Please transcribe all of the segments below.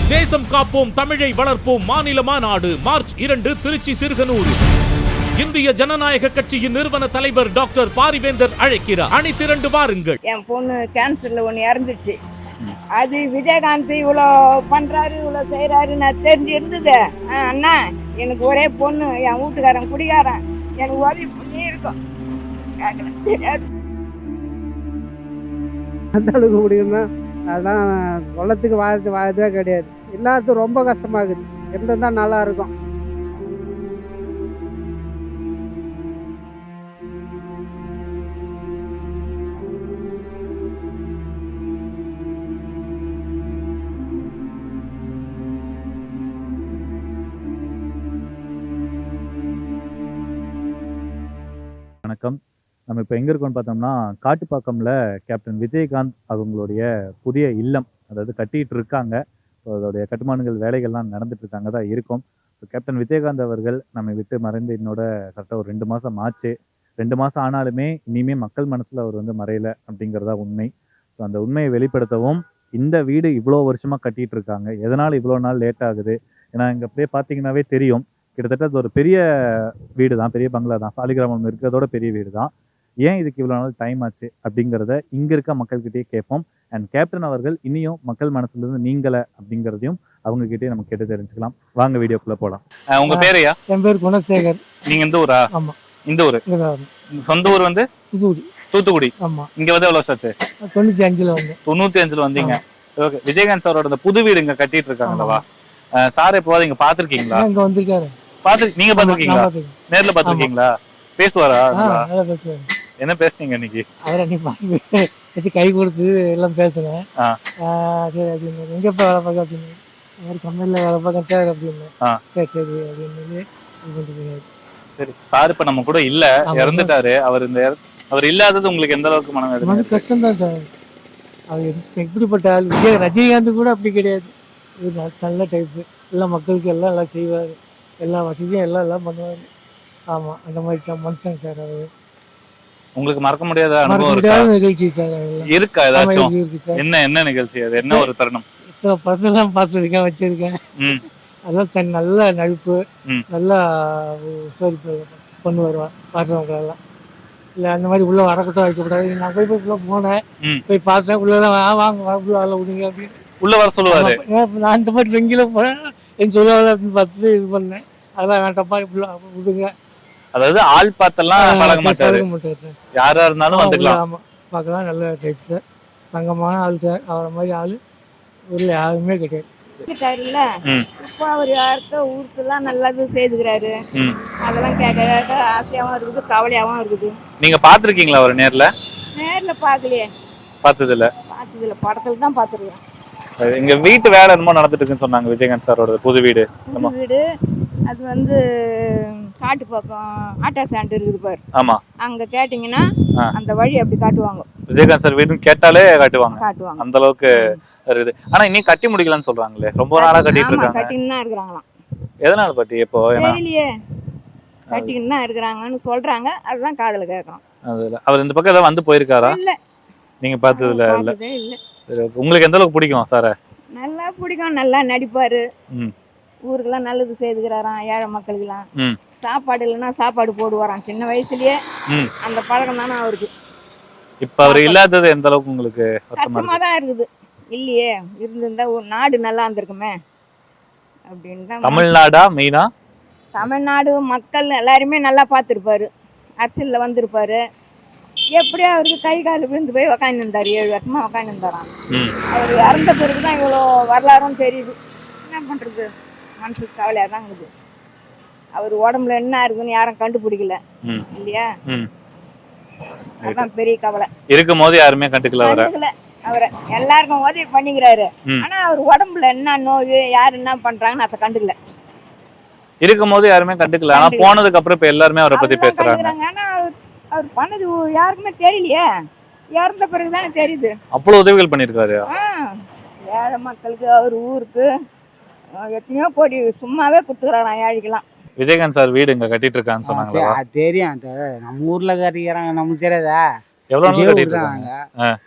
தேசம் காப்போம் தமிழை வளர்ப்போம் மாநில மாநாடு மார்ச் 2 திருச்சி சிறுகனூர். இந்திய ஜனநாயக கட்சியின் நிறுவன தலைவர் டாக்டர் பாரிவேந்தர் அழைக்கிறார். அணி திரண்டு வாருங்கள். என் பொண்ணு கேன்சர்ல ஒன்று இறந்துச்சு. அது விஜயகாந்த் இவ்வளோ பண்றாரு இவ்வளோ செய்யறாரு நான் தெரிஞ்சு இருந்தது. அண்ணா எனக்கு ஒரே பொண்ணு, என் வீட்டுக்காரன் குடிகாரன், எனக்கு உதவி பண்ணி இருக்கும். தெரியாது அந்த அளவுக்கு முடியும்னா அதெல்லாம் சொல்லத்துக்கு வாழவே கிடையாது. எல்லாத்துக்கும் ரொம்ப கஷ்டமாகுது. இருந்திருந்தா நல்லா இருக்கும். வணக்கம். நம்ம இப்போ எங்கே இருக்கோம்னு பார்த்தோம்னா காட்டுப்பாக்கம்ல கேப்டன் விஜயகாந்த் அவங்களுடைய புதிய இல்லம், அதாவது கட்டிகிட்டு இருக்காங்க. அதோடைய கட்டுமானங்கள் வேலைகள்லாம் நடந்துட்டு இருக்காங்க தான் இருக்கும். ஸோ கேப்டன் விஜயகாந்த் அவர்கள் நம்மை விட்டு மறைந்து என்னோட கரெக்டாக ஒரு 2 மாதம் ஆச்சு. 2 மாதம் ஆனாலுமே இனிமேல் மக்கள் மனசில் அவர் வந்து மறையலை அப்படிங்கிறதா உண்மை. ஸோ அந்த உண்மையை வெளிப்படுத்தவும் இந்த வீடு இவ்வளோ வருஷமாக கட்டிகிட்டு இருக்காங்க. எதனால் இவ்வளோ நாள் லேட் ஆகுது? ஏன்னா இங்கே அப்படியே பார்த்தீங்கன்னாவே தெரியும், கிட்டத்தட்ட அது ஒரு பெரிய வீடு தான், பெரிய பங்களா தான், சாலிகிராமம் இருக்கிறதோட பெரிய வீடு தான். ஏன் இதுக்கு இவ்வளோ நாள் டைம் ஆச்சு அப்படிங்கிறத இங்கே இருக்க மக்கள்கிட்டயே கேட்போம். அண்ட் கேப்டன் அவர்கள் இனியும் மக்கள் மனசுலேருந்து நீங்கலை அப்படிங்கிறதையும் அவங்ககிட்டயே நம்ம கேட்டு தெரிஞ்சுக்கலாம். வாங்க வீடியோக்குள்ளே போகலாம். உங்கள் பேரையா? என் பேர் குணசேகர். நீங்கள் இந்த ஊரா? ஆமாம். இந்த ஊர் சொந்த ஊர் வந்து தூத்துக்குடி. ஆமாம். இங்கே வந்து எவ்வளோ ஆச்சு? 95 வந்தேன். 95 வந்தீங்க. ஓகே. விஜயகாந்த் சாரோட இந்த புது வீடு இங்கே கட்டிட்டு இருக்காங்களவா? சார் எப்போது இங்கே பார்த்துருக்கீங்களா? இங்கே வந்திருக்காரு. நீங்க பாத்துருக்கீங்களா? நேர்ல பாத்துருக்கீங்களா? பேசுவாரா? பேசுவாரு. என்ன பேசுனீங்க இன்னைக்கு? அவரை அன்னைக்கு கை கொடுத்து எல்லாம் பேசுனேன். சரி அப்படின்னு எங்க இப்ப வேலை பார்க்க அப்படின்னு கம்பெனில வேலை பார்க்க சார் அப்படின்னு. சரி சரி அப்படின்னு. சரி, சார் இப்ப நம்ம கூட இல்ல, இறந்துட்டாரு. அவர் இல்லாதது உங்களுக்கு எந்த அளவுக்கு மனம் கஷ்டம் தான் சார். அவர் எப்படிப்பட்ட ஆள்? ரஜினிகாந்த் கூட அப்படி கிடையாது. நல்ல டைப்பு. எல்லா மக்களுக்கு எல்லாம் எல்லாம் செய்வார். எல்லா வசதியும் எல்லாம் பண்ணுவார். ஆமாம், அந்த மாதிரி மனுஷன் சார் அவர். உங்களுக்கு மறக்க முடியாத அனுபவம் நிகழ்ச்சி சார் இருக்கா? ஏதாச்சும் என்ன நிகழ்ச்சி? அது என்ன ஒரு தருணம்? இத்தனை படத்தெல்லாம் பார்த்துருக்கேன், வச்சிருக்கேன். அதெல்லாம் நல்ல நடிப்பு, நல்லா விசாரிப்பு பண்ணுவார் பார்க்குறவங்களெல்லாம். இல்லை அந்த மாதிரி உள்ள வரக்கூடாது, வைக்கக்கூடாது. நான் போய் உள்ள போனேன், போய் பார்த்தேன். உள்ளதான் வாங்க உள்ள வரல விடுங்க அப்படின்னு உள்ள வர சொல்லுவாரு. நான் இந்த மாதிரி வெங்கில போனேன், என் சொல்லுவாங்க அப்படின்னு பார்த்துட்டு இது பண்ணேன். அதெல்லாம் வேண்டாப்பா விடுங்க. அதாவது ஆள் பார்த்தெல்லாம் பழக மாட்டாரு, யாரா இருந்தாலும் வந்துக்கலாம். ஆமா, பார்க்கலாம். நல்ல டைப் சார், தங்கமான ஆள் சார். அவரை மாதிரி ஆள் ஊர்ல யாருமே கிடையாது. இப்போ அவர் யாருக்கோ ஊருக்குலாம் நல்லது செய்துக்கிறாரு. அதெல்லாம் கேட்க ஆசையாவும் இருக்குது, கவலையாவும் இருக்குது. நீங்க பாத்துருக்கீங்களா அவர் நேர்ல? நேர்ல பாக்கலையே. பார்த்ததில்ல. படத்துல தான் பாத்துருக்கேன். எங்க வீட்டு வேலை என்னமோ நடந்துட்டு இருக்குன்னு சொன்னாங்க. விஜயகாந்த் சாரோட புது வீடு. அது வந்து காட்டு பக்கம் ஆட்டோ ஸ்டாண்ட் இருக்குது பாரு. ஆமா, அங்க கேட்டீங்கன்னா அந்த வழி அப்படி காட்டுவாங்க. விஜயகாந்த் சார் வீடுன்னு கேட்டாலே காட்டுவாங்க. அந்த அளவுக்கு இருக்குது. ஆனா இன்னும் கட்டி முடிக்கலன்னு சொல்றாங்களே, ரொம்ப நாளா கட்டிட்டு இருக்காங்க. கட்டின்னு தான் இருக்கிறாங்களாம். எதனால பாட்டி? இப்போ தெரியலையே, கட்டின்னு தான் இருக்கிறாங்கன்னு சொல்றாங்க. அதுதான் காதுல கேட்கறோம். அதுல அவர் இந்த பக்கம் ஏதாவது வந்து போயிருக்காரா? இல்ல, நீங்க பார்த்ததுல இல்ல. இல்ல. உங்களுக்கு எந்த அளவுக்கு பிடிக்கும் சார? நல்லா பிடிக்கும், நல்லா நடிப்பாரு. ஊருக்கெல்லாம் நல்லது செய்துக்கிறாராம், ஏழை மக்களுக்கெல்லாம். சாப்பாடு இல்லைன்னா சாப்பாடு போடுவாராம் சின்ன வயசுலயே. அந்த பழக்கம் தானே அவருக்கு. இப்ப அவர் இல்லாதது எந்த அளவுக்கு உங்களுக்கு கஷ்டமா தான் இருக்குது? இல்லையே, இருந்திருந்தா ஒரு நாடு நல்லா இருந்திருக்குமே அப்படின்னு தான். தமிழ்நாடா மெயினா? தமிழ்நாடு மக்கள் எல்லாருமே நல்லா பார்த்துருப்பாரு. அரசியல்ல வந்திருப்பாரு. எப்படியோ அவருக்கு கை கால் விழுந்து போய் உக்காந்து இருந்தாரு. 7 வருஷமா உக்காந்து இருந்தாராம். அவர் இறந்த பிறகுதான் இவ்வளோ வரலாறும் தெரியுது. என்ன பண்றது, மனசுக்கு கவலையா தான் இருக்குது. அவர் உடம்புல என்ன இருக்குன்னு யாரும் கண்டுபிடிக்கல இல்லையா? அதான் பெரிய கவலை. இருக்கும் போது யாருமே கண்டுக்கல அவரை. எல்லாருக்கும் உதவி பண்ணிக்கிறாரு. ஆனா அவர் உடம்புல என்ன நோய், யாரு என்ன பண்றாங்கன்னு அதை கண்டுக்கல. இருக்கும் போது யாருமே கண்டுக்கல. ஆனா போனதுக்கு அப்புறம் இப்ப எல்லாருமே அவரை பத்தி பேசுறாங்க. ஆனா அவர் பண்ணது யாருக்குமே தெரியலையே, இறந்த பிறகுதானே தெரியுது. அவ்வளவு உதவிகள் பண்ணிருக்காரு ஏழை மக்களுக்கு. அவர் ஊருக்கு எத்தனையோ கோடி சும்மாவே கொடுத்துக்கிறாராம் ஏழைக்கெல்லாம். விஜயகாந்த் சார் வீடு இங்க கட்டிட்டு இருக்கான்னு சொன்னாங்களா? தெரியும், நம்ம ஊர்ல கட்டிக்கிறாங்க, நமக்கு தெரியாதா? எவ்வளவு நாளா கட்டிட்டு இருக்காங்க?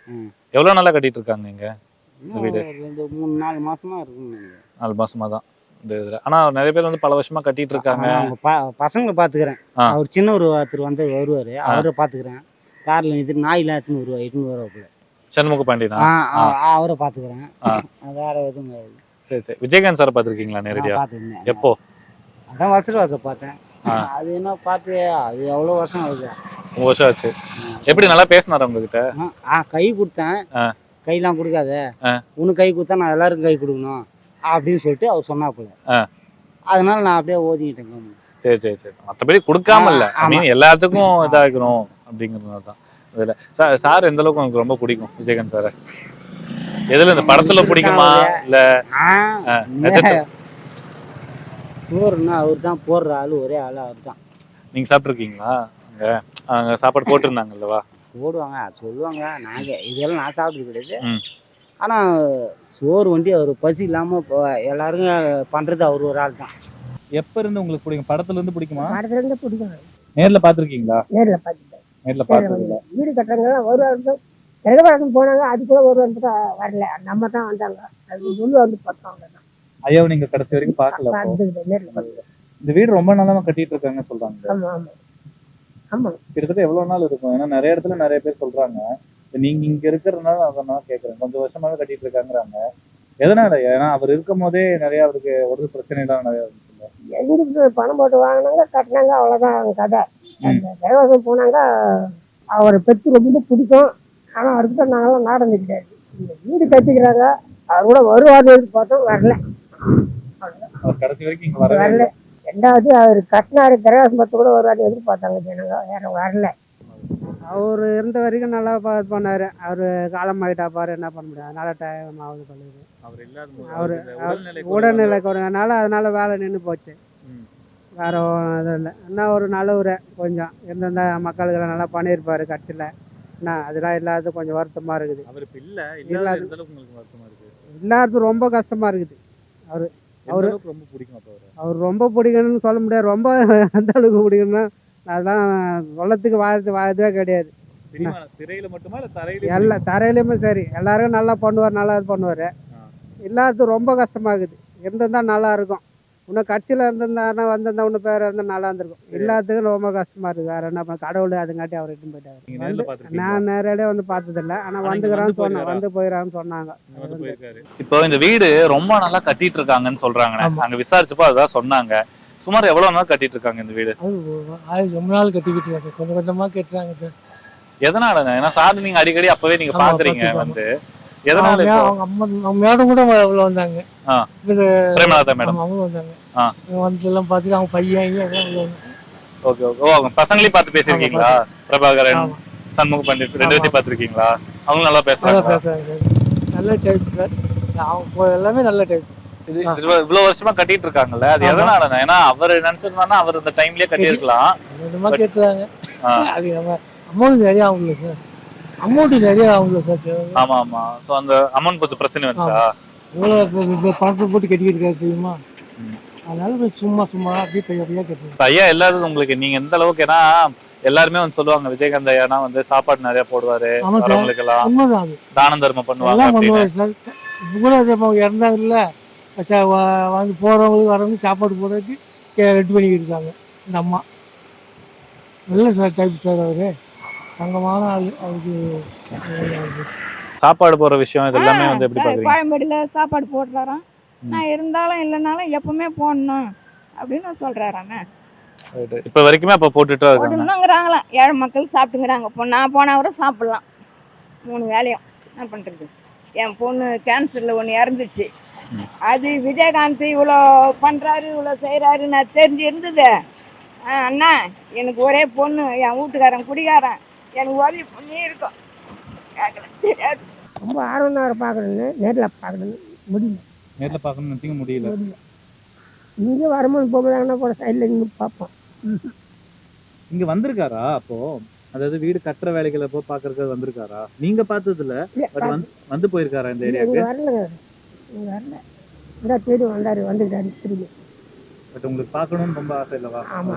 எவ்வளவு நாளா கட்டிட்டு இருக்காங்க இங்க? இந்த வீடு? 2-3-4 மாசமா இருக்குங்க. 4 மாசமா தான் இந்த இதுல. ஆனா நிறைய பேர் வந்து பல வருஷமா கட்டிட்டு இருக்காங்க. பசங்களை பாத்துக்கிறேன். அவர் சின்ன ஒருத்தர் வந்து வருவாரு, அவரை பாத்துக்கிறேன். கார்ல நிறுத்தி நாயெல்லாம் இட்டுன்னு வருவாப்புல. சண்முக பாண்டியனா? அவரை பாத்துக்கிறேன். வேற எதுவும் கிடையாது. சரி சரி. விஜயகாந்த் சார் பாத்திருக்கீங்களா நேரடியா? பாத்துக்கிறேன். எப்போ? அதான் வசதிவாச பார்த்தேன். அது என்ன பார்த்து அது எவ்வளோ வருஷம் ஆகுது. 3 வருஷம் ஆச்சு. எப்படி நல்லா பேசினாரு உங்ககிட்ட? கை கொடுத்தேன். கையெல்லாம் கொடுக்காத, உனக்கு கை கொடுத்தா நான் எல்லாருக்கும் கை கொடுக்கணும் அப்படின்னு சொல்லிட்டு அவர் சொன்னாப்புல. அதனால நான் அப்படியே ஓதிக்கிட்டேன். சரி சரி சரி. மற்றபடி கொடுக்காம இல்ல, எல்லாத்துக்கும் இதாகணும் அப்படிங்கிறதுனால தான். இதுல சார் எந்த அளவுக்கு உங்களுக்கு ரொம்ப பிடிக்கும் விஜயகாந்த் சார்? எதுல இந்த படத்துல பிடிக்குமா இல்ல சோறுன்னா அவர் தான் போடுற ஆளு, ஒரே ஆளு அவர் தான். நீங்க சாப்பிட்டுருக்கீங்களா? அங்க சாப்பாடு போட்டுருந்தாங்கல்லவா? போடுவாங்க, சொல்லுவாங்க. நாங்கள் இதெல்லாம் நான் சாப்பிட்டு கிடையாது. ஆனால் சோறு வண்டி அவர் பசி இல்லாமல் எல்லாரும் பண்ணுறது அவர் ஒரு ஆள் தான். எப்போ இருந்து உங்களுக்கு பிடிக்கும்? படத்துல இருந்து பிடிக்குமா? படத்துல இருந்து பிடிக்கும். நேரில் பார்த்துருக்கீங்களா? நேரில் பார்த்துட்டேன். நேரில் பார்த்ததில்ல. வீடு கட்டுறாங்க, ஒரு வருஷம் கிரகவாசம் போனாங்க, அது கூட ஒரு வருஷத்துக்கு வரல, நம்ம தான் வந்தாங்க. அது சொல்லி வந்து பார்த்தோம். ஐயாவை நீங்க கடைசி வரைக்கும் பார்க்கல? நேரில் பார்த்துட்டேன். இந்த வீடு ரொம்ப நாளாக கட்டிட்டு இருக்காங்க சொல்றாங்க. ஆமாம் ஆமாம் ஆமாம். கிட்டத்தட்ட எவ்வளவு நாள் இருக்கும்? ஏன்னா நிறைய இடத்துல நிறைய பேர் சொல்றாங்க. நீங்க இங்க இருக்கிறதுனால அதனால கேட்கறேன், கொஞ்சம் வருஷமாவே கட்டிட்டு இருக்காங்கிறாங்க. எதனால? ஏன்னா அவர் இருக்கும் போதே நிறைய அவருக்கு ஒரு பிரச்சனை தான் நிறைய இருந்துச்சு. எங்களுக்கு பணம் போட்டு வாங்கினாங்க, கட்டினாங்க, அவ்வளோதான் கதை. அந்த கிரகவாசம் போனாங்க, அவரை பற்றி ரொம்ப பிடிக்கும். ஆனால் அவர்கிட்ட நாங்களாம் நாடம் கிடையாது. இந்த வீடு கட்டிக்கிறாங்க, அவர் கூட வருவார்னு பார்த்தோம், வரல. கடைசி வரைக்கும் இங்க வரல. ரெண்டாவது அவர் கட்டினாரு, கிரகவாசம் பத்து கூட வருவார்னு எதிர்பார்த்தாங்க ஜனங்க, யாரும் வரல. அவர் இருந்த வரைக்கும் நல்லா பண்ணாரு. அவர் காலமாயிட்டா பாரு, என்ன பண்ண முடியாது. அதனால டைம் ஆகுது பண்ணுது. அவர் உடல்நிலை குறைனால அதனால வேலை நின்று போச்சு. வேற இது இல்லை. என்ன ஒரு நல்ல கொஞ்சம் எந்தெந்த மக்களுக்கு நல்லா பண்ணியிருப்பாரு கட்சியில். என்ன அதெல்லாம் இல்லாத கொஞ்சம் வருத்தமா இருக்குது. இல்லாதது ரொம்ப கஷ்டமா இருக்குது. அவர் ரொம்ப பிடிக்கணும்னு சொல்ல முடியாது. ரொம்ப அந்த அளவுக்கு பிடிக்கணும்னா அதெல்லாம் சொல்லத்துக்கு வாயதுவே கிடையாது. எல்லாம் தரையிலுமே சரி, எல்லாரும் நல்லா பண்ணுவார், நல்லா இது பண்ணுவார். இல்லாதது ரொம்ப கஷ்டமாகுது. இருந்திருந்தா நல்லா இருக்கும். இன்னும் கட்சியில் இருந்திருந்தாருன்னா வந்திருந்தா இன்னும் பேர் இருந்தால் நல்லா இருந்திருக்கும். இல்லாததுக்கு ரொம்ப கஷ்டமா இருக்குது. வேற என்ன கடவுள் அதுங்காட்டி அவர் இட்டு போயிட்டாரு. நான் நேரடியாக வந்து பார்த்ததில்ல, ஆனால் வந்துக்கிறான்னு சொன்னேன், வந்து போயிடறான்னு சொன்னாங்க. இப்போ இந்த வீடு ரொம்ப நல்லா கட்டிட்டு இருக்காங்கன்னு சொல்றாங்க. அங்க விசாரிச்சப்போ அதான் சொன்னாங்க. சுமார் எவ்வளவு நாள் கட்டிட்டு இருக்காங்க இந்த வீடு? ரொம்ப நாள் கட்டிக்கிட்டு இருக்காங்க, கொஞ்சம் கொஞ்சமா கட்டுறாங்க சார். எதனால? ஏன்னா சார் நீங்க அடிக்கடி அப்பவே நீங்க பாக்குறீங்க வந்து எதனால? அவங்க அம்மா மேடம் கூட இவ்வளவு வந்தாங்க. பிரேமலதா மேடம் அவங்க வந்தாங்க. வந்து எல்லாம் பார்த்துட்டு அவங்க பையன். Okay okay. ஓ, அவங்க பசங்களையும் பார்த்து பேசிருக்கீங்களா? பிரபாகரன், சண்முக பண்டிட் ரெண்டு பேர்த்தையும் பார்த்துருக்கீங்களா? அவங்க நல்லா பேசுறாங்க. நல்ல டைப் சார். அவங்க எல்லாமே நல்ல டைப். இவ்வளவு வருஷமா கட்டிட்டு இருக்காங்கல்ல, அது எதனால? ஏன்னா அவர் நினைச்சிருந்தாருன்னா அவர் இந்த டைம்லயே கட்டி இருக்கலாம். கேட்டுறாங்க. அது நம்ம அமௌண்ட் நிறைய ஆகும்ல சார். அமௌண்ட் நிறைய ஆகும்ல சார். ஆமா ஆமா. சோ அந்த அமௌண்ட் கொஞ்சம் பிரச்சனை வந்துச்சா? இவ்வளவு பணத்தை போட்டு கட்டிக்கிட்டு இருக்காரு தெரியுமா? அதனால சும்மா சும்மா அப்படியே பையா கட்டுறேன். ஐயா எல்லாரும் உங்களுக்கு நீங்க எந்த அளவுக்கு? ஏன்னா எல்லாருமே வந்து சொல்லுவாங்க விஜயகாந்த் ஐயானா வந்து சாப்பாடு நிறைய போடுவாரு, அவங்களுக்கு எல்லாம் தான தர்மம் பண்ணுவாங்க சார். இப்போ இறந்தாங்கல்ல, வந்து போறவங்களுக்கு வரவங்க சாப்பாடு போடுறதுக்கு ரெடி பண்ணிக்கிட்டு இருக்காங்க இந்த அம்மா. நல்ல சார் டைப் சார். அவரு தங்கமான ஆள். அவருக்கு சாப்பாடு போடுற விஷயம் இது எல்லாமே வந்து எப்படி பாக்குறீங்க? கோயம்பேடுல சாப்பாடு போடுறாராம். நான் இருந்தாலும் இல்லைனாலும் எப்பவுமே போடணும் அப்படின்னு சொல்றாராமே. இப்ப வரைக்குமே அப்ப போட்டுட்டுங்கிறாங்களாம். ஏழை மக்கள் சாப்பிட்டுங்கிறாங்க. நான் போனவரை சாப்பிடலாம் 3 வேலையும். என்ன பண்றது? என் பொண்ணு கேன்சர்ல ஒன்று இறந்துச்சு. அது விஜயகாந்த் இவ்வளோ பண்றாரு, இவ்வளோ செய்யறாரு நான் தெரிஞ்சு இருந்தது. அண்ணா எனக்கு ஒரே பொண்ணு, என் வீட்டுக்காரன் குடிகாரன், எனக்கு உதவி பண்ணி இருக்கும். தெரியாது. ரொம்ப ஆர்வம் அவரை பார்க்கணுன்னு, நேரில் பார்க்கணுன்னு முடியல. நேரில் பார்க்கணும்னு முடியல. இங்கே வரும்போது போகும்போது கூட சைடில் நின்று பார்ப்போம். இங்க வந்திருக்காரா? அப்போ அதாவது வீடு கட்டுற வேலைகளை போ பாக்குறதுக்கு வந்திருக்காரா? நீங்க பார்த்ததுல வந்து போயிருக்காரா இந்த ஏரியாவுக்கு? வரல, வரல. இதான் தேடி வந்தாரு, வந்துட்டாரு திரும்பி. பட் உங்களுக்கு பார்க்கணும்னு ரொம்ப ஆசை இல்லவா? ஆமா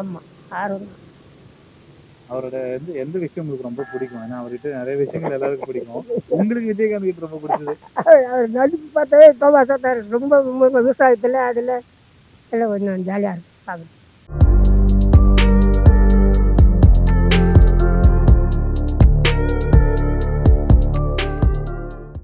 ஆமா, ஆர்வம். அவரோட எந்த விஷயம் உங்களுக்கு ரொம்ப பிடிக்கும்? ஏன்னா அவர்கிட்ட நிறைய விஷயங்கள் எல்லாருக்கும் பிடிக்கும். உங்களுக்கு விஜயகாந்த் கிட்ட ரொம்ப பிடிச்சது? அவர் நடிப்பு பார்த்தாவே தோமாசா ரொம்ப விவசாயத்தில் அதில் எல்லாம் கொஞ்சம் ஜாலியாக இருக்கும் பார்க்குறது.